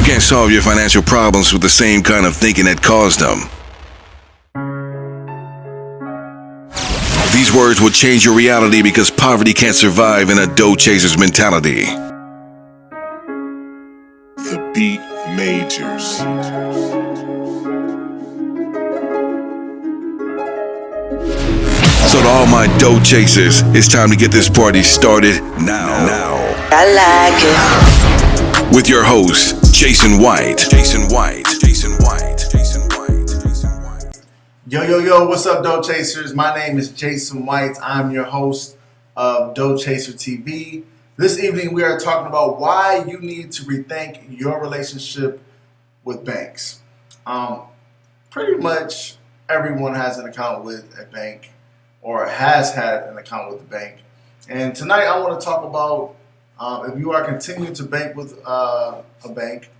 can't solve your financial problems with the same kind of thinking that caused them. These words will change your reality because poverty can't survive in a dough chaser's mentality. The Beat Majors. So to all my dough chasers, it's time to get this party started now. I like it. With your host, Jason White. Yo, what's up, Dough Chasers? My name is Jason White. I'm your host of Dough Chaser TV. This evening, we are talking about why you need to rethink your relationship with banks. Pretty much everyone has an account with a bank or has had an account with a bank. And tonight, I want to talk about if you are continuing to bank with a bank.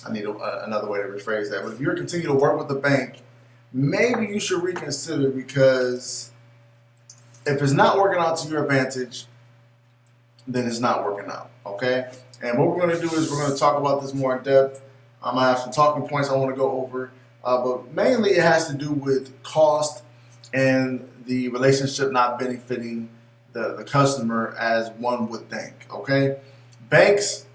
I need another way to rephrase that. But if you're continuing to work with a bank, maybe you should reconsider, because if it's not working out to your advantage, then it's not working out, okay? And what we're going to do is we're going to talk about this more in depth. I have some talking points I want to go over, but mainly it has to do with cost and the relationship not benefiting the customer as one would think, okay? Banks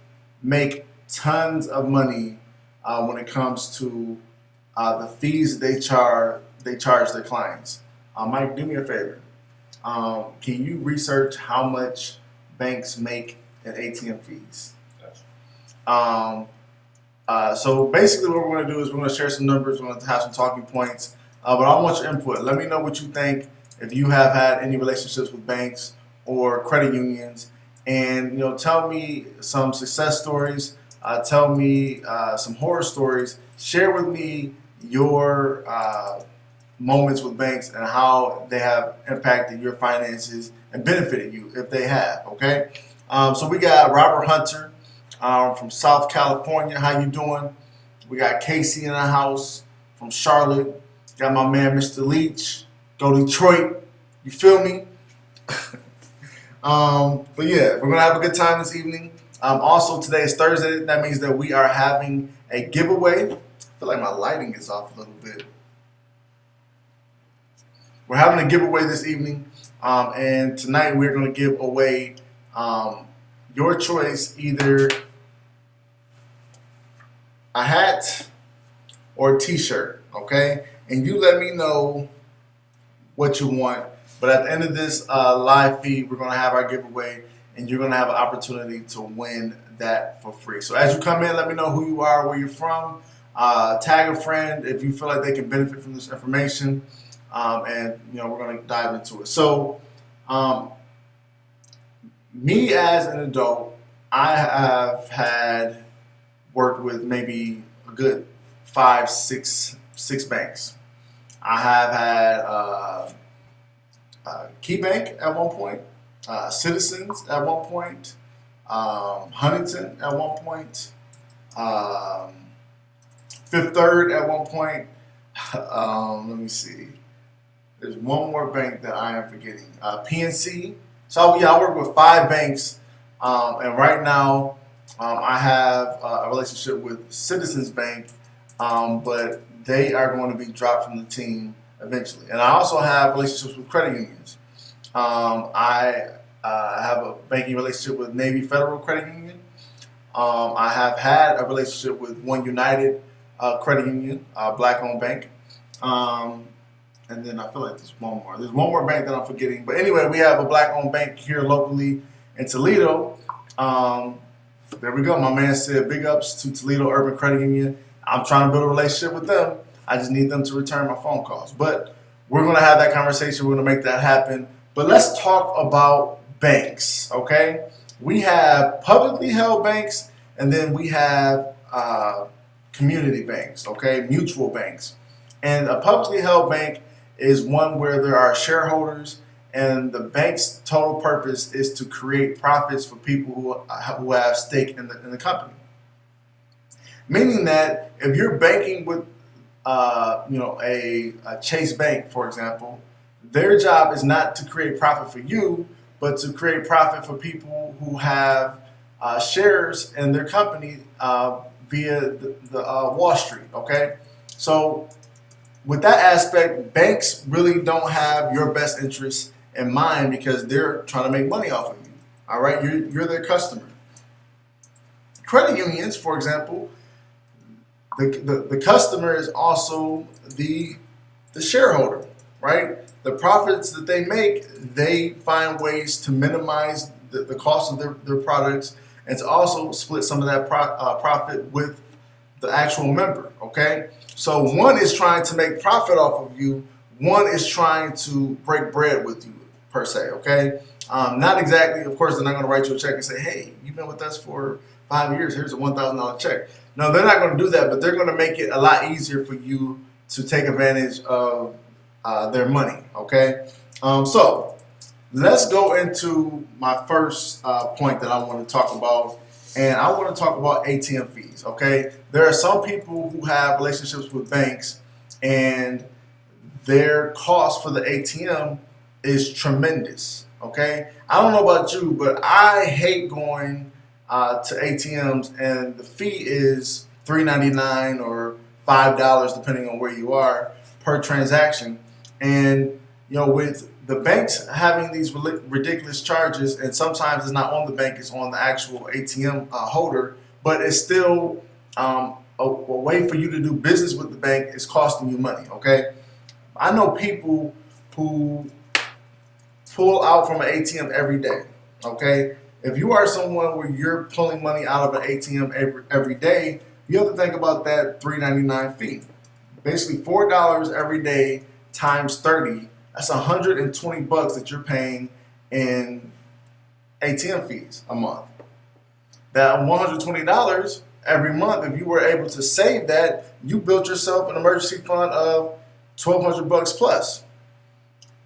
make tons of money when it comes to the fees they charge their clients. Mike, do me a favor. Can you research how much banks make in ATM fees? So basically what we're going to do is we're going to share some numbers. We're going to have some talking points. But I want your input. Let me know what you think, if you have had any relationships with banks or credit unions. And, tell me some success stories. Tell me some horror stories. Share with me your moments with banks and how they have impacted your finances and benefited you, if they have, okay? So we got Robert Hunter from South California. How you doing? We got Casey in the house from Charlotte. Got my man, Mr. Leach. Go Detroit. You feel me? But yeah, we're going to have a good time this evening. Also, today is Thursday. That means that we are having a giveaway. I feel like my lighting is off a little bit. We're having a giveaway this evening, and tonight we're going to give away your choice, either a hat or a t-shirt, okay? And you let me know what you want. But at the end of this live feed, we're going to have our giveaway, and you're going to have an opportunity to win that for free. So as you come in, let me know who you are, where you're from. Tag a friend if you feel like they can benefit from this information, and we're going to dive into it. So, me as an adult, I have worked with maybe a good 5, 6 banks. I have had KeyBank at one point, Citizens at one point, Huntington at one point, Fifth Third at one point. Let me see. There's one more bank that I am forgetting. PNC. So yeah, I work with 5 banks, and right now I have a relationship with Citizens Bank, but they are going to be dropped from the team eventually. And I also have relationships with credit unions. I have a banking relationship with Navy Federal Credit Union. I have had a relationship with One United Credit Union, black-owned bank. And then I feel like there's one more. There's one more bank that I'm forgetting. But anyway, we have a black-owned bank here locally in Toledo. There we go. My man said big ups to Toledo Urban Credit Union. I'm trying to build a relationship with them. I just need them to return my phone calls. But we're going to have that conversation. We're going to make that happen. But let's talk about banks, okay? We have publicly held banks, and then we have community banks, okay? Mutual banks. And a publicly held bank is one where there are shareholders, and the bank's total purpose is to create profits for people who have stake in the company. Meaning that if you're banking with a Chase Bank, for example, their job is not to create profit for you, but to create profit for people who have shares in their company via the Wall Street. Okay, so with that aspect, banks really don't have your best interest in mind because they're trying to make money off of you. All right, you're their customer. Credit unions, for example, the customer is also the shareholder, right? The profits that they make, they find ways to minimize the cost of their products and to also split some of that profit with the actual member, okay? So one is trying to make profit off of you, one is trying to break bread with you, per se, okay? Not exactly, of course, they're not going to write you a check and say, hey, you've been with us for 5 years, here's a $1,000 check. No, they're not going to do that, but they're going to make it a lot easier for you to take advantage of their money, okay? So let's go into my first point that I want to talk about, and I want to talk about ATM fees, okay? There are some people who have relationships with banks, and their cost for the ATM is tremendous, okay? I don't know about you, but I hate going to ATMs, and the fee is $3.99 or $5, depending on where you are, per transaction. And you know, with the banks having these ridiculous charges, and sometimes it's not on the bank, it's on the actual ATM holder, but it's still a way for you to do business with the bank is costing you money, okay? I know people who pull out from an ATM every day, okay? If you are someone where you're pulling money out of an ATM every day, you have to think about that $3.99 fee. Basically $4 every day times 30, that's $120 that you're paying in ATM fees a month. That $120 every month, if you were able to save that, you built yourself an emergency fund of $1,200 plus.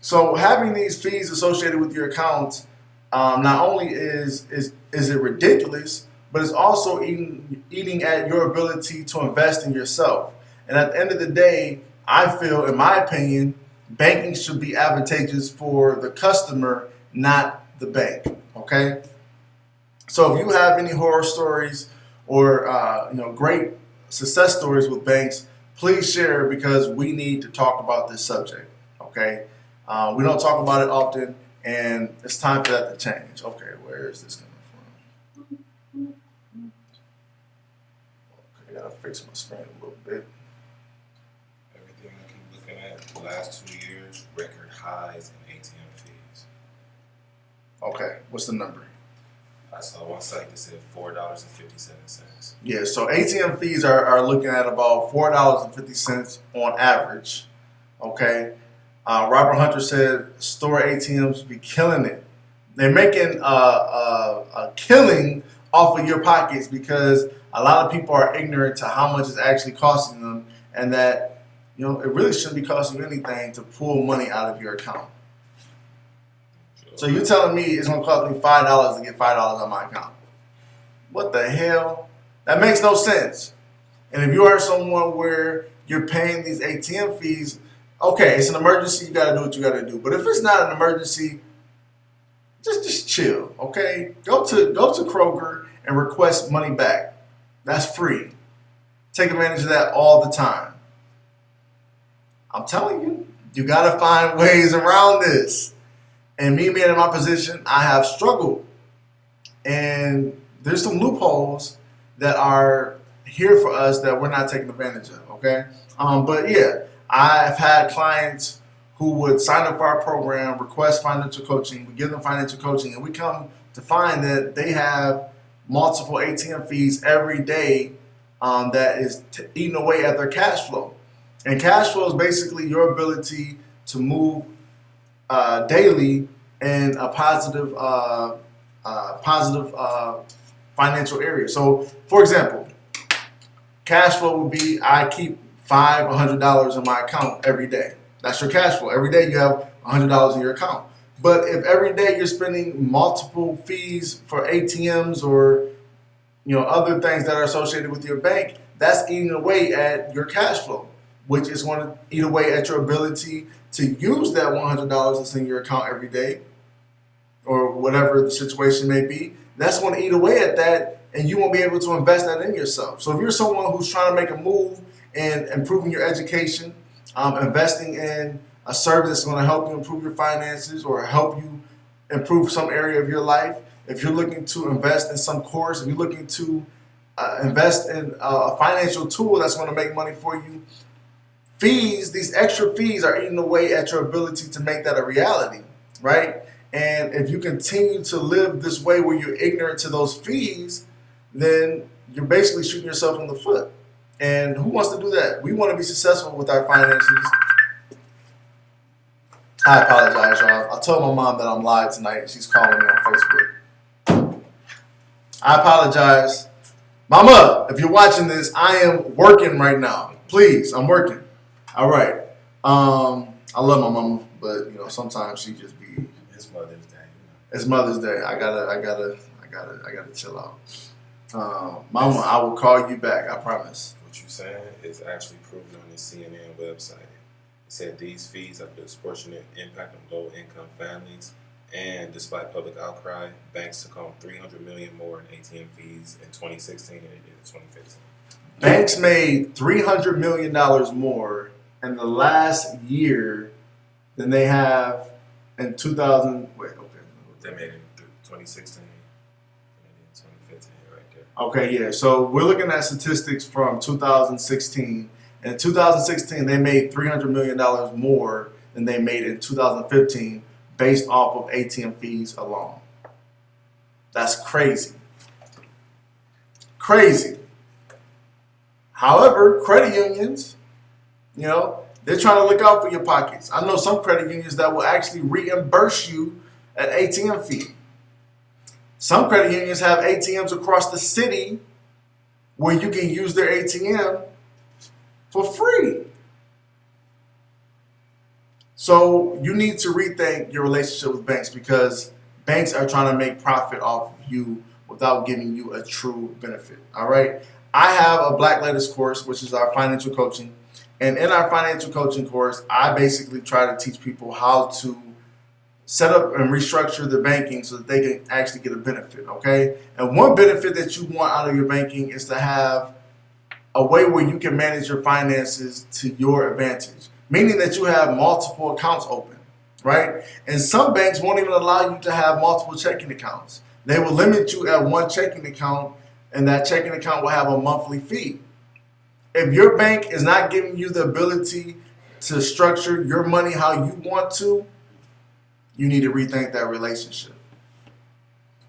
So having these fees associated with your accounts, not only is it ridiculous, but it's also eating at your ability to invest in yourself. And at the end of the day, I feel, in my opinion, banking should be advantageous for the customer, not the bank. Okay. So if you have any horror stories or great success stories with banks, please share, because we need to talk about this subject. Okay. We don't talk about it often, and it's time for that to change. Okay, where is this coming from? Okay, I gotta fix my screen a little bit. Everything I keep looking at the last 2 years, record highs in ATM fees. Okay, what's the number? I saw one site that said $4.57. Yeah, so ATM fees are looking at about $4.50 on average. Okay. Robert Hunter said store ATMs be killing it. They're making a killing off of your pockets because a lot of people are ignorant to how much it's actually costing them, and that it really shouldn't be costing you anything to pull money out of your account. Sure. So you're telling me it's going to cost me $5 to get $5 on my account? What the hell? That makes no sense. And if you are someone where you're paying these ATM fees, okay, it's an emergency, you got to do what you got to do. But if it's not an emergency, just chill, okay? Go to Kroger and request money back. That's free. Take advantage of that all the time. I'm telling you, you got to find ways around this. And me being in my position, I have struggled. And there's some loopholes that are here for us that we're not taking advantage of, okay? But yeah, I've had clients who would sign up for our program, request financial coaching, we give them financial coaching, and we come to find that they have multiple ATM fees every day that is eating away at their cash flow. And cash flow is basically your ability to move daily in a positive financial area. So, for example, cash flow would be I keep $100 in my account every day. That's your cash flow. Every day you have $100 in your account. But if every day you're spending multiple fees for ATMs or other things that are associated with your bank, that's eating away at your cash flow, which is going to eat away at your ability to use that $100 that's in your account every day, or whatever the situation may be. That's going to eat away at that, and you won't be able to invest that in yourself. So if you're someone who's trying to make a move and improving your education, investing in a service that's going to help you improve your finances or help you improve some area of your life, if you're looking to invest in some course, if you're looking to invest in a financial tool that's going to make money for you, fees, these extra fees are eating away at your ability to make that a reality, right? And if you continue to live this way where you're ignorant to those fees, then you're basically shooting yourself in the foot. And who wants to do that? We want to be successful with our finances. I apologize, y'all. I told my mom that I'm live tonight and she's calling me on Facebook. I apologize. Mama, if you're watching this, I am working right now. Please, I'm working. All right. I love my mama, but sometimes she just be. It's Mother's Day. It's Mother's Day. I gotta chill out. Mama, I will call you back. I promise. What you saying is actually proven on the CNN website. It said these fees have a disproportionate impact on low-income families, and despite public outcry, banks took home $300 million more in ATM fees in 2016 than they did in 2015. Banks made $300 million more in the last year than they have in 2000. Wait, okay. They made it in 2016 and in 2015, right there. Okay, yeah. So we're looking at statistics from 2016. And in 2016, they made $300 million more than they made in 2015 based off of ATM fees alone. That's crazy. Crazy. However, credit unions, they're trying to look out for your pockets. I know some credit unions that will actually reimburse you an ATM fee. Some credit unions have ATMs across the city where you can use their ATM for free. So you need to rethink your relationship with banks because banks are trying to make profit off of you without giving you a true benefit. All right. I have a Black Letters course, which is our financial coaching. And in our financial coaching course, I basically try to teach people how to set up and restructure their banking so that they can actually get a benefit. Okay. And one benefit that you want out of your banking is to have a way where you can manage your finances to your advantage, meaning that you have multiple accounts open, right? And some banks won't even allow you to have multiple checking accounts. They will limit you at one checking account, and that checking account will have a monthly fee. If your bank is not giving you the ability to structure your money how you want to, you need to rethink that relationship.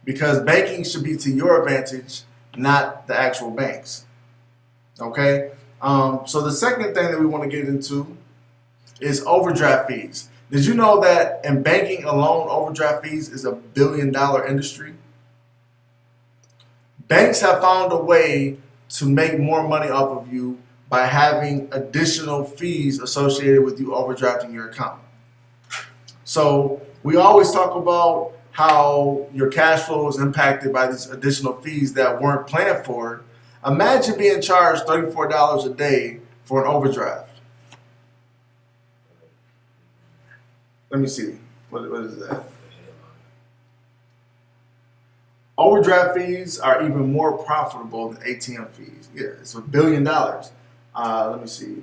Because banking should be to your advantage, not the actual banks. Okay, so the second thing that we want to get into is overdraft fees. Did you know that in banking alone, overdraft fees is $1 billion industry? Banks have found a way to make more money off of you by having additional fees associated with you overdrafting your account. So we always talk about how your cash flow is impacted by these additional fees that weren't planned for. Imagine being charged $34 a day for an overdraft. Let me see. What is that? Overdraft fees are even more profitable than ATM fees. Yeah, it's $1 billion. Let me see.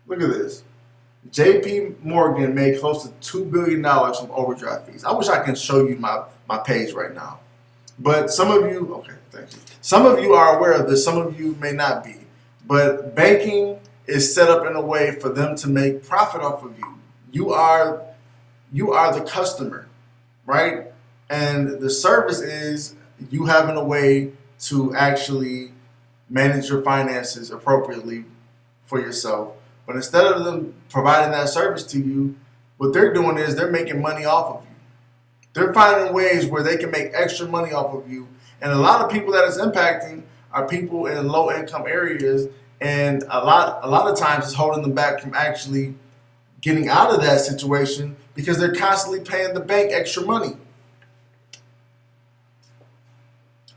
Look at this. JP Morgan made close to $2 billion from overdraft fees. I wish I can show you my page right now. But some of you, okay, thank you. Some of you are aware of this, some of you may not be. But banking is set up in a way for them to make profit off of you. You are the customer, right? And the service is you having a way to actually manage your finances appropriately for yourself. But instead of them providing that service to you, what they're doing is they're making money off of you. They're finding ways where they can make extra money off of you. And a lot of people that it's impacting are people in low income areas. And a lot of times it's holding them back from actually getting out of that situation because they're constantly paying the bank extra money.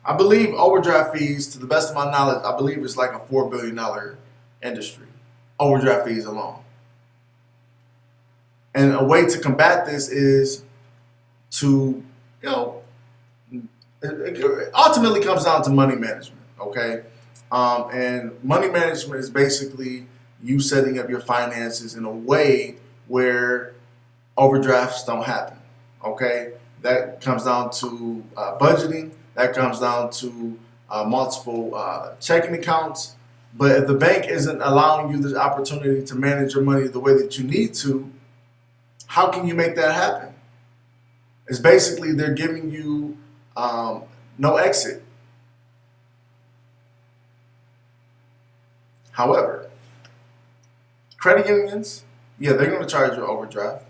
I believe overdraft fees, to the best of my knowledge, I believe it's like a $4 billion industry. Overdraft fees alone. And a way to combat this is to, it ultimately comes down to money management, okay? And money management is basically you setting up your finances in a way where overdrafts don't happen, okay? That comes down to budgeting. That comes down to multiple checking accounts. But if the bank isn't allowing you the opportunity to manage your money the way that you need to, how can you make that happen? It's basically they're giving you no exit. However, credit unions, yeah, they're going to charge you overdraft,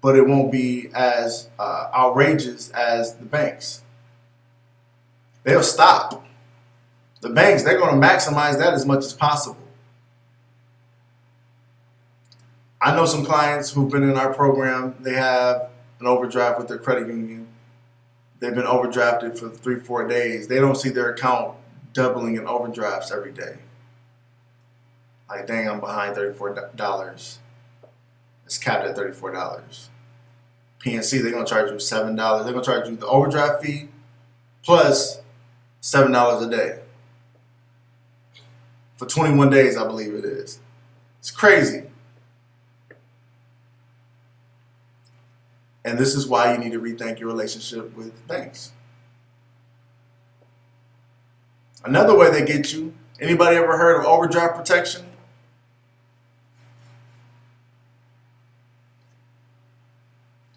but it won't be as outrageous as the banks. They'll stop. The banks, they're going to maximize that as much as possible. I know some clients who've been in our program, they have an overdraft with their credit union. They've been overdrafted for 3-4 days. They don't see their account doubling in overdrafts every day. Like, dang, I'm behind $34. It's capped at $34. PNC, they're going to charge you $7. They're going to charge you the overdraft fee plus $7 a day. For 21 days, I believe it is. It's crazy. And this is why you need to rethink your relationship with banks. Another way they get you, anybody ever heard of overdraft protection?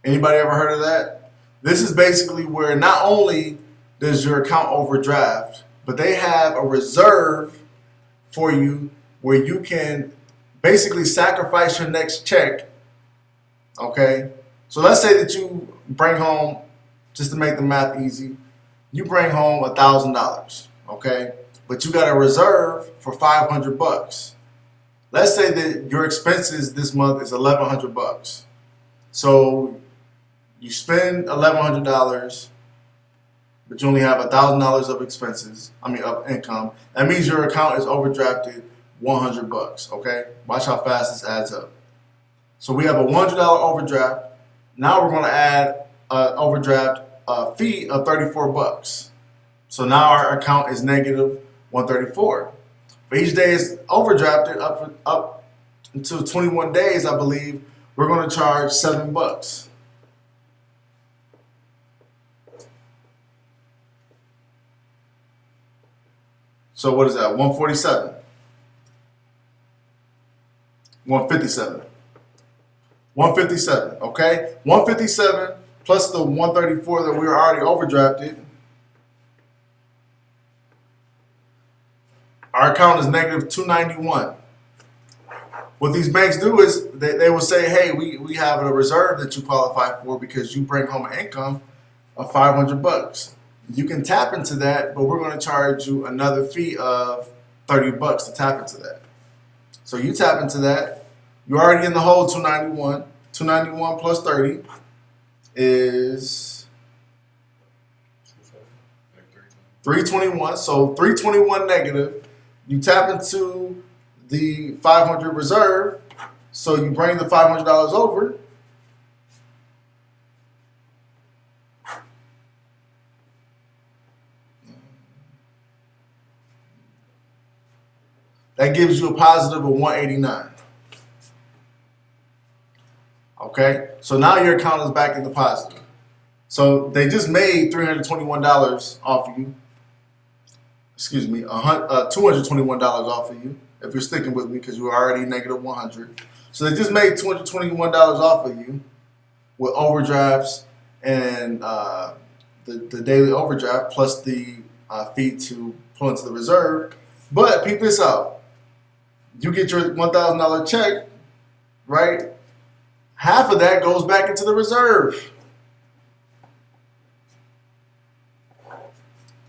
Anybody ever heard of that? This is basically where not only does your account overdraft, but they have a reserve for you where you can basically sacrifice your next check. Okay? So let's say that you bring home, just to make the math easy, you bring home $1,000, okay? But you got a reserve for $500. Let's say that your expenses this month is $1,100. So you spend $1,100, but you only have $1,000 of expenses. Of income. That means your account is overdrafted $100. Okay, watch how fast this adds up. So we have a $100 overdraft. Now we're going to add an overdraft fee of $34. So now our account is negative $134. For each day is overdrafted up until 21 days, I believe, we're going to charge $7. So what is that? 147. 157. 157, okay? 157 plus the 134 that we were already overdrafted. Our account is negative 291. What these banks do is they will say, hey, we have a reserve that you qualify for because you bring home an income of $500. You can tap into that, but we're going to charge you another fee of $30 to tap into that. So you tap into that. You're already in the hole, 291. 291 plus 30 is 321. So 321 negative. You tap into the 500 reserve. So you bring the $500 over. That gives you a positive of 189. Okay, so now your account is back in the positive. So they just made $321 off of you. Excuse me, $221 off of you. If you're sticking with me, because you were already negative 100. So they just made $221 off of you with overdrafts and the daily overdraft plus the fee to pull into the reserve. But peep this out. You get your $1,000 check, right? Half of that goes back into the reserve.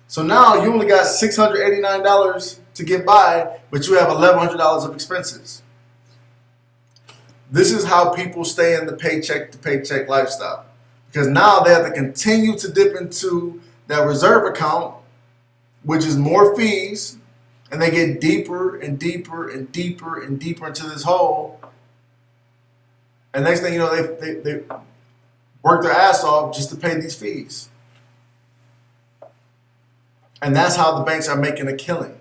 So now you only got $689 to get by, but you have $1,100 of expenses. This is how people stay in the paycheck to paycheck lifestyle. Because now they have to continue to dip into that reserve account, which is more fees. And they get deeper and deeper and deeper and deeper into this hole. And next thing you know, they work their ass off just to pay these fees. And that's how the banks are making a killing.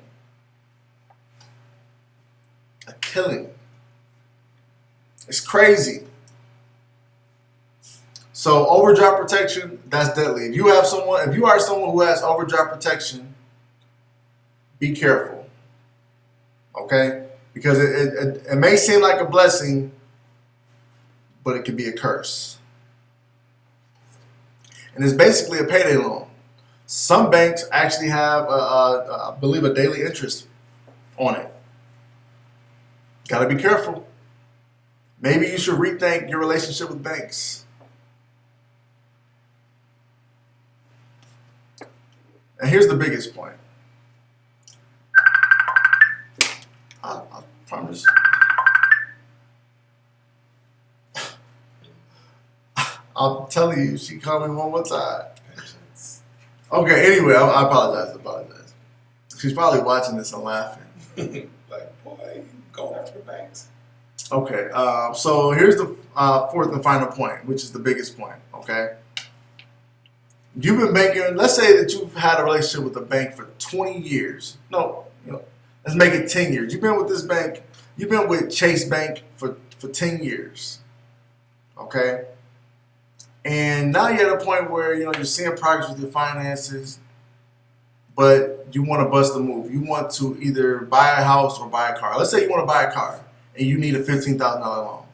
A killing. It's crazy. So overdraft protection, that's deadly. If you are someone who has overdraft protection, be careful. Okay? Because it may seem like a blessing, but it can be a curse. And it's basically a payday loan. Some banks actually have, I believe, a daily interest on it. Got to be careful. Maybe you should rethink your relationship with banks. And here's the biggest point. I promise. I'm telling you, she called me one more time. Patience. Okay, anyway, I apologize. She's probably watching this and laughing. Like, boy, going after the banks. Okay, so here's the fourth and final point, which is the biggest point, okay? You've been banking, let's say that you've had a relationship with a bank for 20 years. No, let's make it 10 years. You've been with this bank, you've been with Chase Bank for 10 years, okay? And now you're at a point where, you're seeing progress with your finances, but you want to bust a move. You want to either buy a house or buy a car. Let's say you want to buy a car and you need a $15,000 loan.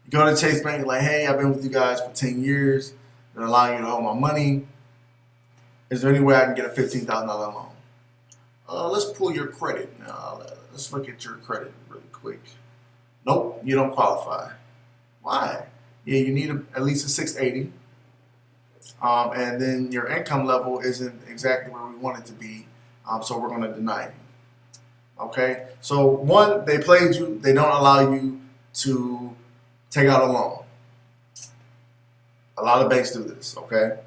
You go to Chase Bank, you're like, hey, I've been with you guys for 10 years. They're allowing you to hold my money. Is there any way I can get a $15,000 loan? Let's pull your credit. Let's look at your credit really quick. Nope, you don't qualify. Why? Yeah, you need at least a 680. And then your income level isn't exactly where we want it to be. So we're going to deny you. Okay? So one, they played you. They don't allow you to take out a loan. A lot of banks do this, okay?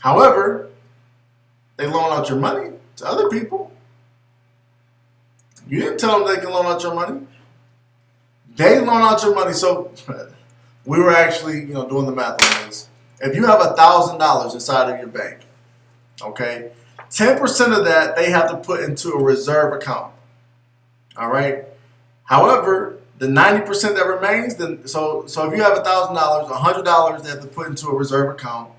However, they loan out your money to other people. You didn't tell them they can loan out your money. They loan out your money. So we were actually, doing the math on this. If you have $1,000 inside of your bank, okay, 10% of that they have to put into a reserve account. All right. However, the 90% that remains, so if you have $1,000, $100 they have to put into a reserve account,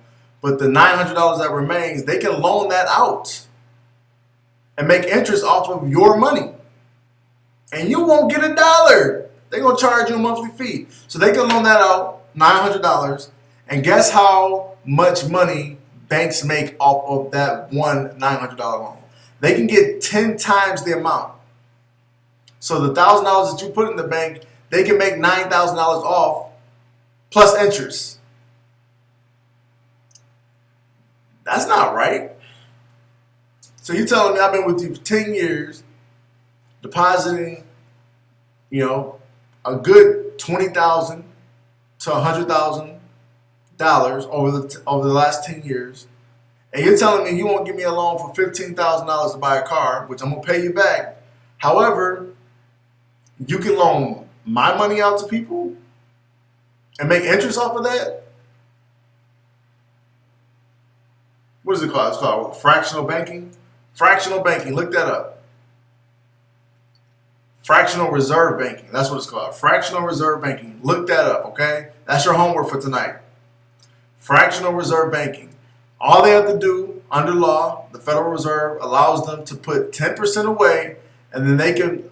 but the $900 that remains, they can loan that out and make interest off of your money. And you won't get $1. They're going to charge you a monthly fee. So they can loan that out, $900, and guess how much money banks make off of that one $900 loan? They can get 10 times the amount. So the $1,000 that you put in the bank, they can make $9,000 off plus interest. That's not right. So you're telling me I've been with you for 10 years, depositing, a good $20,000 to $100,000 over the last 10 years, and you're telling me you won't give me a loan for $15,000 to buy a car, which I'm gonna pay you back. However, you can loan my money out to people and make interest off of that. What is it called? It's called fractional banking. Fractional banking. Look that up. Fractional reserve banking. That's what it's called. Fractional reserve banking. Look that up, okay? That's your homework for tonight. Fractional reserve banking. All they have to do under law, the Federal Reserve allows them to put 10% away, and then they can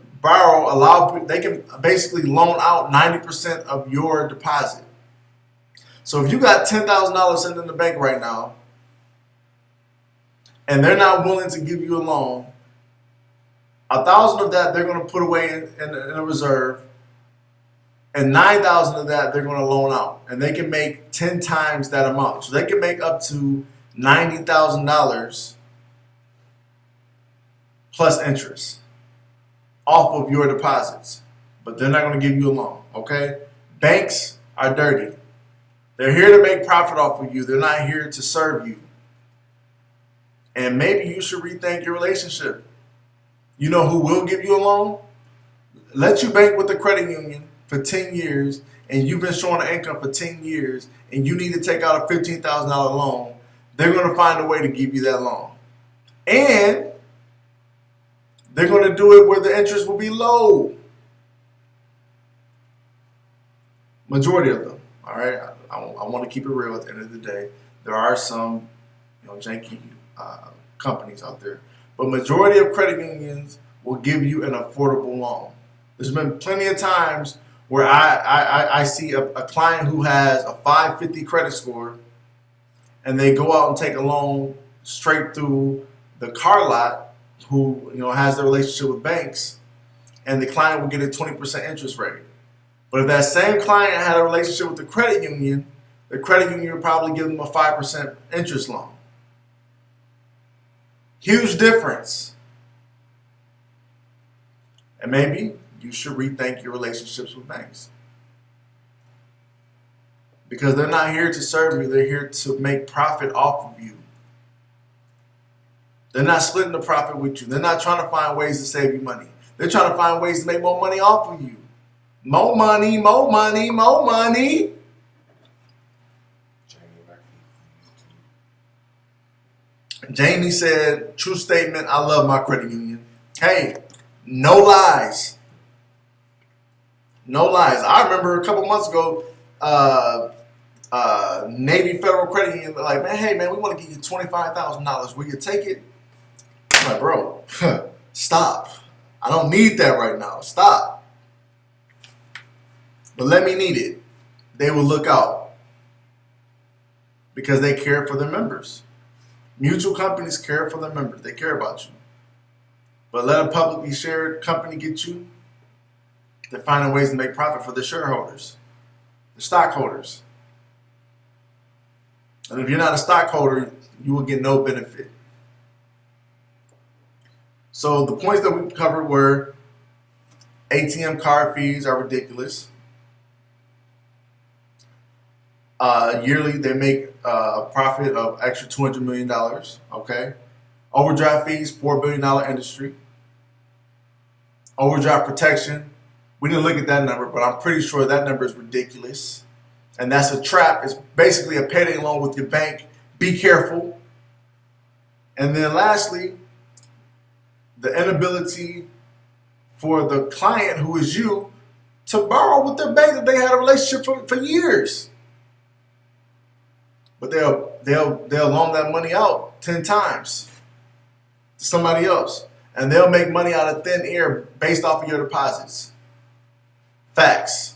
they can basically loan out 90% of your deposit. So if you got $10,000 sitting in the bank right now, and they're not willing to give you a loan, 1,000 of that they're going to put away in a reserve, and 9,000 of that they're going to loan out, and they can make 10 times that amount. So they can make up to $90,000 plus interest off of your deposits, but they're not going to give you a loan, okay? Banks are dirty. They're here to make profit off of you. They're not here to serve you. And maybe you should rethink your relationship. You know who will give you a loan? Let you bank with the credit union for 10 years and you've been showing an income for 10 years and you need to take out a $15,000 loan. They're going to find a way to give you that loan. And they're going to do it where the interest will be low. Majority of them. All right. I want to keep it real at the end of the day. There are some, janky companies out there, but majority of credit unions will give you an affordable loan. There's been plenty of times where I see a client who has a 550 credit score and they go out and take a loan straight through the car lot who has the relationship with banks, and the client will get a 20% interest rate. But if that same client had a relationship with the credit union would probably give them a 5% interest loan. Huge difference. And maybe you should rethink your relationships with banks. Because they're not here to serve you, they're here to make profit off of you. They're not splitting the profit with you. They're not trying to find ways to save you money. They're trying to find ways to make more money off of you. More money, more money, more money. Jamie said, true statement, I love my credit union. Hey, no lies. No lies. I remember a couple months ago, Navy Federal Credit Union, like, man, we want to give you $25,000. Will you take it? I'm like, bro, stop. I don't need that right now. Stop. But let me need it. They will look out because they care for their members. Mutual companies care for their members. They care about you. But let a publicly shared company get you, they're finding ways to make profit for their shareholders, the stockholders. And if you're not a stockholder, you will get no benefit. So the points that we covered were ATM card fees are ridiculous. Yearly, they make a profit of extra $200 million. Okay. Overdraft fees, $4 billion industry. Overdraft protection, we didn't look at that number, but I'm pretty sure that number is ridiculous. And that's a trap. It's basically a payday loan with your bank. Be careful. And then lastly, the inability for the client, who is you, to borrow with their bank that they had a relationship for years. But they'll loan that money out 10 times to somebody else. And they'll make money out of thin air based off of your deposits. Facts.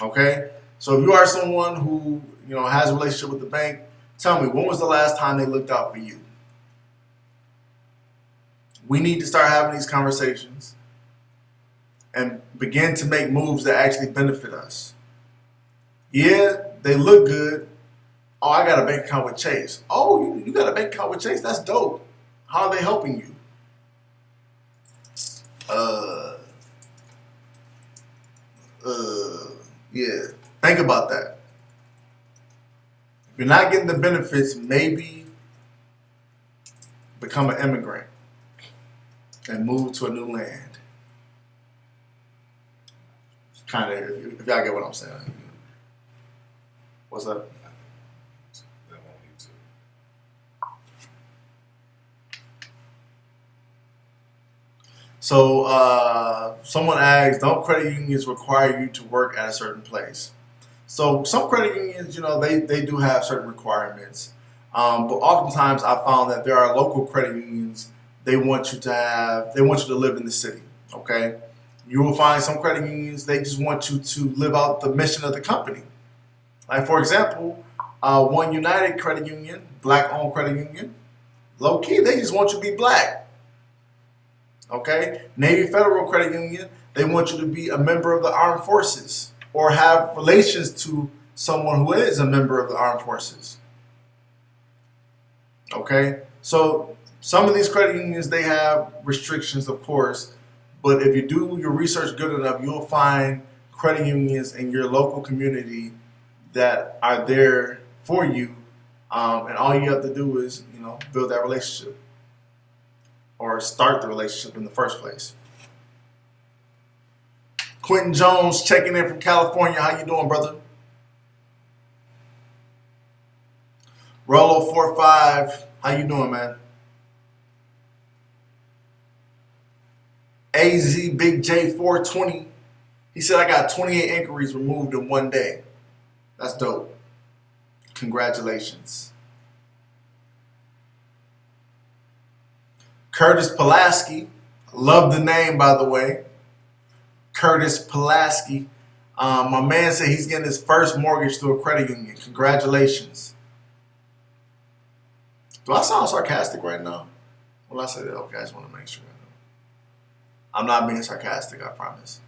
Okay? So if you are someone who has a relationship with the bank, tell me, when was the last time they looked out for you? We need to start having these conversations and begin to make moves that actually benefit us. Yeah, they look good. Oh, I got a bank account with Chase. Oh, you got a bank account with Chase? That's dope. How are they helping you? Yeah. Think about that. If you're not getting the benefits, maybe become an immigrant and move to a new land. Kind of, if y'all get what I'm saying. What's up? So someone asked, don't credit unions require you to work at a certain place? So some credit unions, they do have certain requirements. But oftentimes I found that there are local credit unions, they want you to live in the city, okay? You will find some credit unions, they just want you to live out the mission of the company. Like, for example, One United Credit Union, black-owned credit union, low-key, they just want you to be black. Okay? Navy Federal Credit Union, they want you to be a member of the armed forces or have relations to someone who is a member of the armed forces. Okay? So some of these credit unions, they have restrictions, of course, but if you do your research good enough, you'll find credit unions in your local community that are there for you, and all you have to do is, build that relationship. or start the relationship in the first place. Quentin Jones checking in from California. How you doing, brother? Rollo 45. How you doing, man? AZ Big J 420. He said I got 28 inquiries removed in one day. That's dope. Congratulations. Curtis Pulaski. Love the name, by the way. Curtis Pulaski. My man said he's getting his first mortgage through a credit union. Congratulations. Do I sound sarcastic right now? When I say that, okay, I just want to make sure. I'm not being sarcastic, I promise.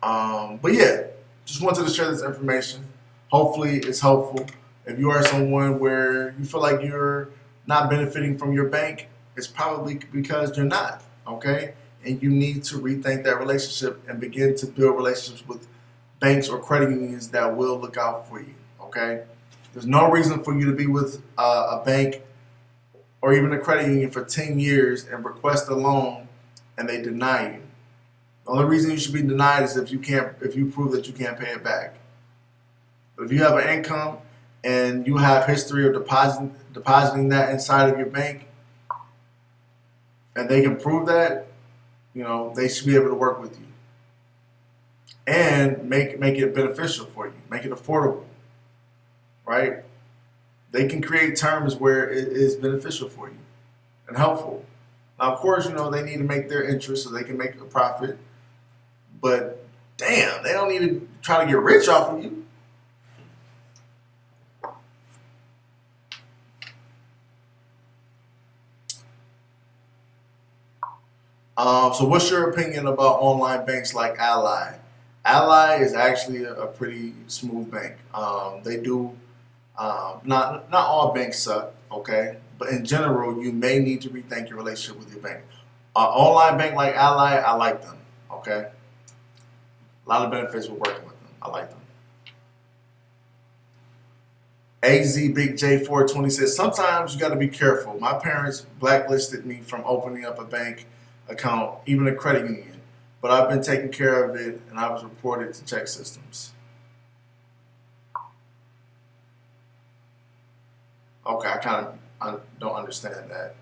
But yeah, just wanted to share this information. Hopefully it's helpful. If you are someone where you feel like you're not benefiting from your bank, it's probably because you're not, okay? And you need to rethink that relationship and begin to build relationships with banks or credit unions that will look out for you, okay? There's no reason for you to be with a bank or even a credit union for 10 years and request a loan and they deny you. The only reason you should be denied is if you prove that you can't pay it back. But if you have an income and you have history of depositing that inside of your bank, and they can prove that, you know, they should be able to work with you and make it beneficial for you, make it affordable, right? They can create terms where it is beneficial for you and helpful. Now, of course, you know, they need to make their interest so they can make a profit, but damn, they don't need to try to get rich off of you. So what's your opinion about online banks like Ally? Ally is actually a pretty smooth bank. They do, not all banks suck, okay? But in general, you may need to rethink your relationship with your bank. Online bank like Ally, I like them, okay? A lot of benefits with working with them. I like them. AZ Big J 420 says, sometimes you got to be careful. My parents blacklisted me from opening up a bank account, even a credit union, but I've been taking care of it and I was reported to check systems. Okay, I don't understand that.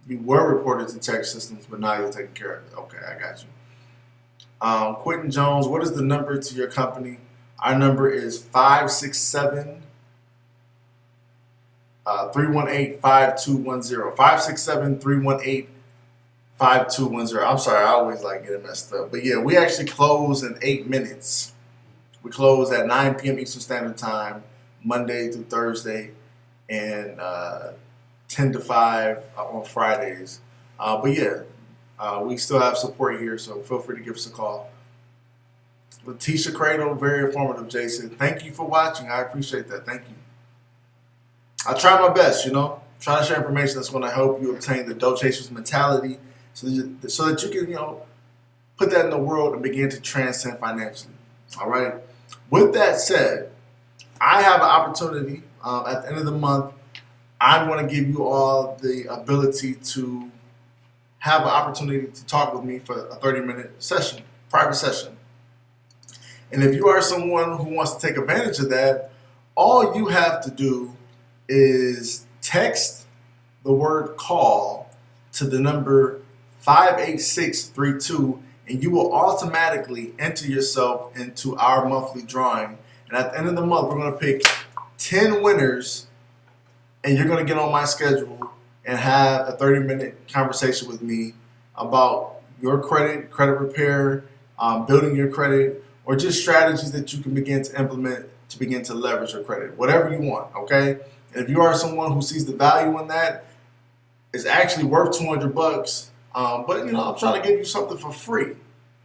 You were reported to check systems, but now you're taking care of it. Okay, I got you. Quentin Jones, what is the number to your company? Our number is 567 318-5210. 567-318-5210. I'm sorry, I always like getting messed up. But yeah, we actually close in 8 minutes. We close at 9 p.m. Eastern Standard Time, Monday through Thursday, and 10 to 5 on Fridays. But yeah, we still have support here, so feel free to give us a call. Letitia Cradle, very informative, Jason. Thank you for watching. I appreciate that. Thank you. I try my best, you know. Try to share information that's going to help you obtain the dough chasers mentality so that you can, you know, put that in the world and begin to transcend financially. All right. With that said, I have an opportunity at the end of the month. I'm going to give you all the ability to have an opportunity to talk with me for a 30-minute session, private session. And if you are someone who wants to take advantage of that, all you have to do is text the word call to the number 58632, and you will automatically enter yourself into our monthly drawing. And at the end of the month, we're going to pick 10 winners, and you're going to get on my schedule and have a 30-minute conversation with me about your credit repair, building your credit, or just strategies that you can begin to implement to begin to leverage your credit, whatever you want, okay? And if you are someone who sees the value in that, it's actually worth $200. But you know, I'm trying to give you something for free,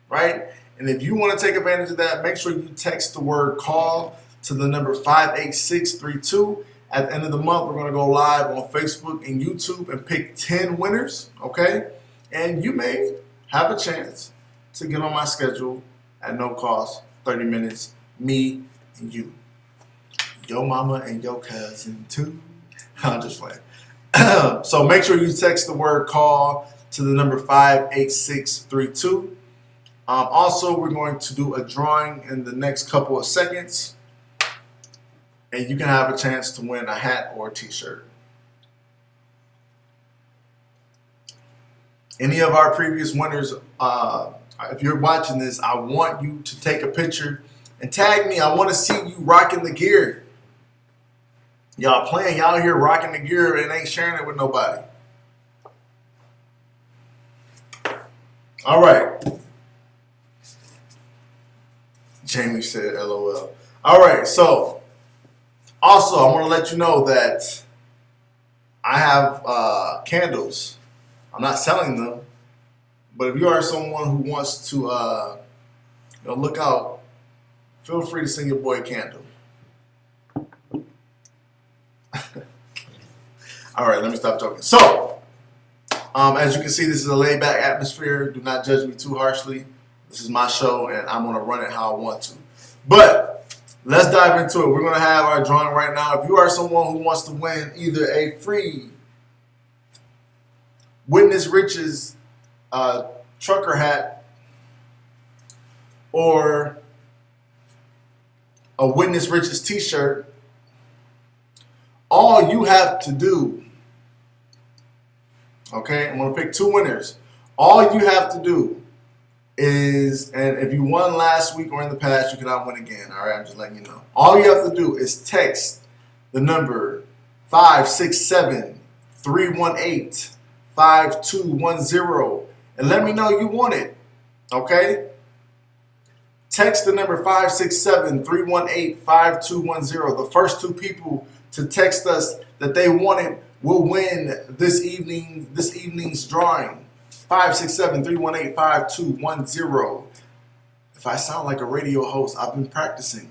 right? And if you want to take advantage of that, make sure you text the word call to the number 58632. At the end of the month, we're going to go live on Facebook and YouTube and pick 10 winners, okay? And you may have a chance to get on my schedule at no cost, 30 minutes, me and you. Your mama and your cousin too. I'm just playing. So make sure you text the word call to the number 58632. Also, we're going to do a drawing in the next couple of seconds, and you can have a chance to win a hat or a t-shirt. Any of our previous winners, if you're watching this, I want you to take a picture and tag me. I want to see you rocking the gear. Y'all playing, y'all here rocking the gear and ain't sharing it with nobody. All right. Jamie said LOL. All right, so also I want to let you know that I have candles. I'm not selling them, but if you are someone who wants to look out, feel free to send your boy a candle. All right, let me stop joking. So, as you can see, this is a laid-back atmosphere. Do not judge me too harshly. This is my show, and I'm going to run it how I want to. But let's dive into it. We're going to have our drawing right now. If you are someone who wants to win either a free Witness Riches trucker hat or a Witness Riches t-shirt, all you have to do, okay, I'm going to pick two winners. All you have to do is, and if you won last week or in the past, you cannot win again, all right? I'm just letting you know. All you have to do is text the number 567-318-5210 and let me know you want it, okay? Text the number 567-318-5210. The first two people to text us that they want it will win this evening's drawing. 567-318-5210. If I sound like a radio host, I've been practicing.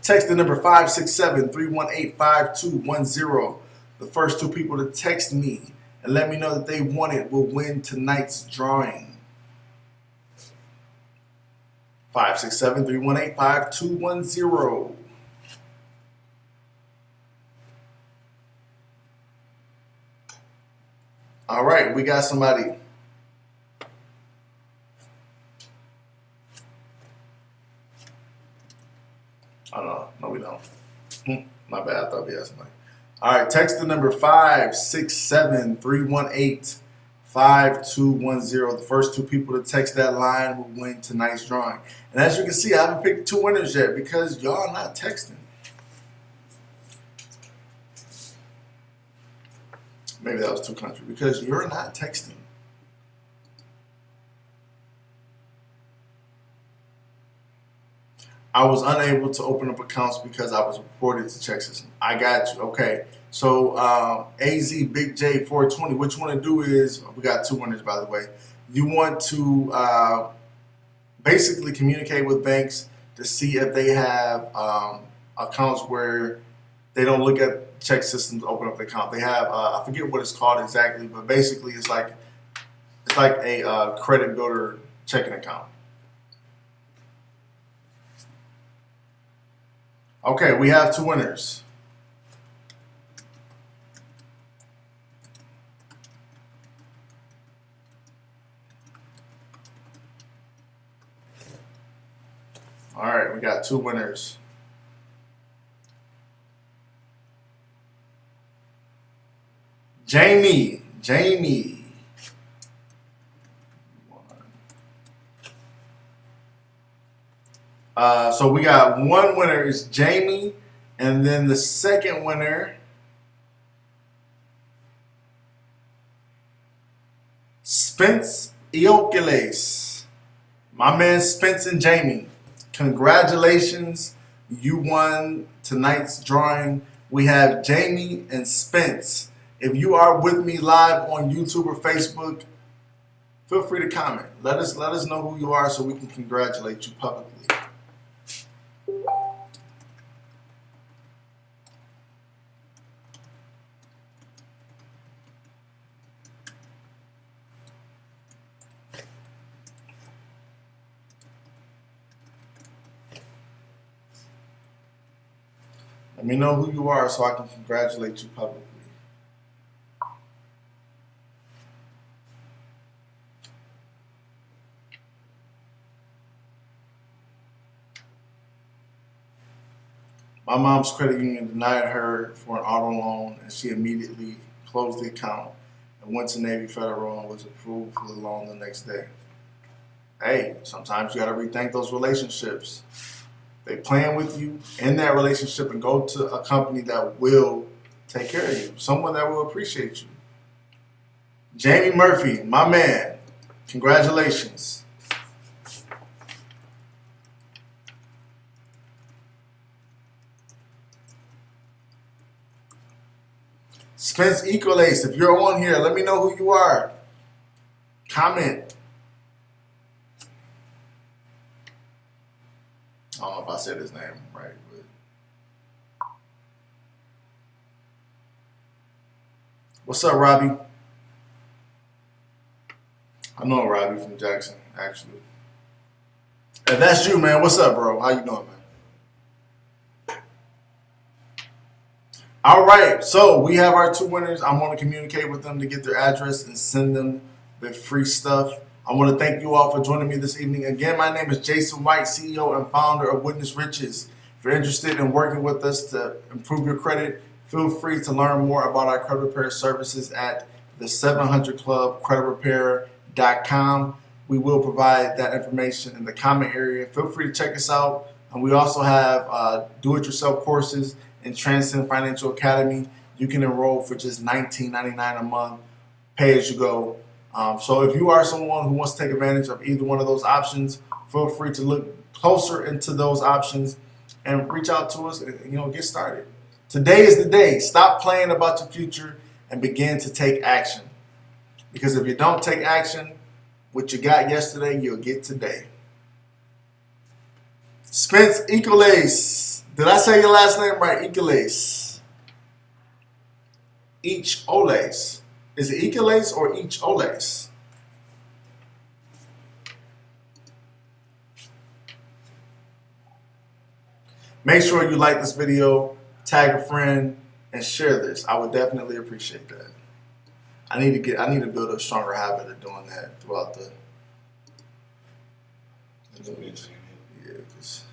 Text the number 567-318-5210. The first two people to text me and let me know that they want it will win tonight's drawing. 567-318-5210. All right, we got somebody. Oh, no, we don't. My bad, I thought we had somebody. All right, text the number 567-318-5210. The first two people to text that line will win tonight's drawing. And as you can see, I haven't picked two winners yet because y'all not texting. Maybe that was too country. Because you're not texting. I was unable to open up accounts because I was reported to check system. I got you. Okay. So AZ Big J 420. What you want to do is, we got two winners by the way. You want to basically communicate with banks to see if they have accounts where they don't look at check systems to open up the account. They have I forget what it's called exactly, but basically it's like a credit builder checking account. Okay, we have two winners. All right, we got two winners. Jamie. So we got one winner is Jamie, and then the second winner, Spence Iokiles. My man Spence and Jamie, congratulations. You won tonight's drawing. We have Jamie and Spence. If you are with me live on YouTube or Facebook, feel free to comment. Let us know who you are so we can congratulate you publicly. Let me know who you are so I can congratulate you publicly. My mom's credit union denied her for an auto loan, and she immediately closed the account and went to Navy Federal and was approved for the loan the next day. Hey, sometimes you got to rethink those relationships. They plan with you in that relationship and go to a company that will take care of you, someone that will appreciate you. Jamie Murphy, my man, congratulations. Spence Equalace, if you're on here, let me know who you are. Comment. I don't know if I said his name right, but what's up, Robbie? I know Robbie from Jackson, actually. If that's you, man, what's up, bro? How you doing, man? All right, so we have our 2 winners. I'm going to communicate with them to get their address and send them the free stuff. I want to thank you all for joining me this evening. Again, my name is Jason White, CEO and founder of Witness Riches. If you're interested in working with us to improve your credit, feel free to learn more about our credit repair services at the 700 Club creditrepair.com. We will provide that information in the comment area. Feel free to check us out. And we also have do-it-yourself courses in Transcend Financial Academy. You can enroll for just $19.99 a month, pay as you go. So if you are someone who wants to take advantage of either one of those options, feel free to look closer into those options and reach out to us and get started. Today is the day. Stop playing about your future and begin to take action. Because if you don't take action, what you got yesterday, you'll get today. Spence Equalace. Did I say your last name right? Equalace. Each Olace. Is it Equalace or Each Olace? Make sure you like this video, tag a friend, and share this. I would definitely appreciate that. I need to build a stronger habit of doing that throughout the news. Yeah, because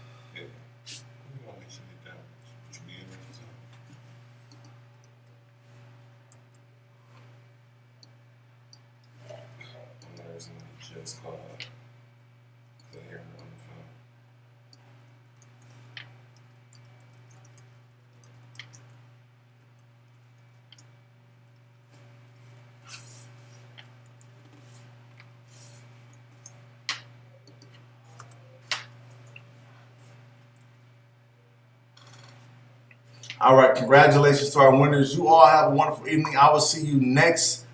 just called to hear her on the phone. all right, congratulations to our winners. You all have a wonderful evening. I will see you next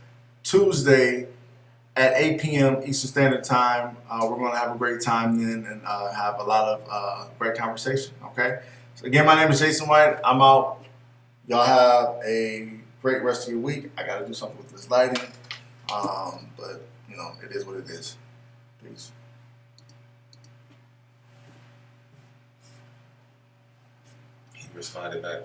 Tuesday at 8 p.m. Eastern Standard Time. We're going to have a great time then and have a lot of great conversation, okay? So again, my name is Jason White. I'm out. Y'all have a great rest of your week. I got to do something with this lighting, but, it is what it is. Peace. He responded back.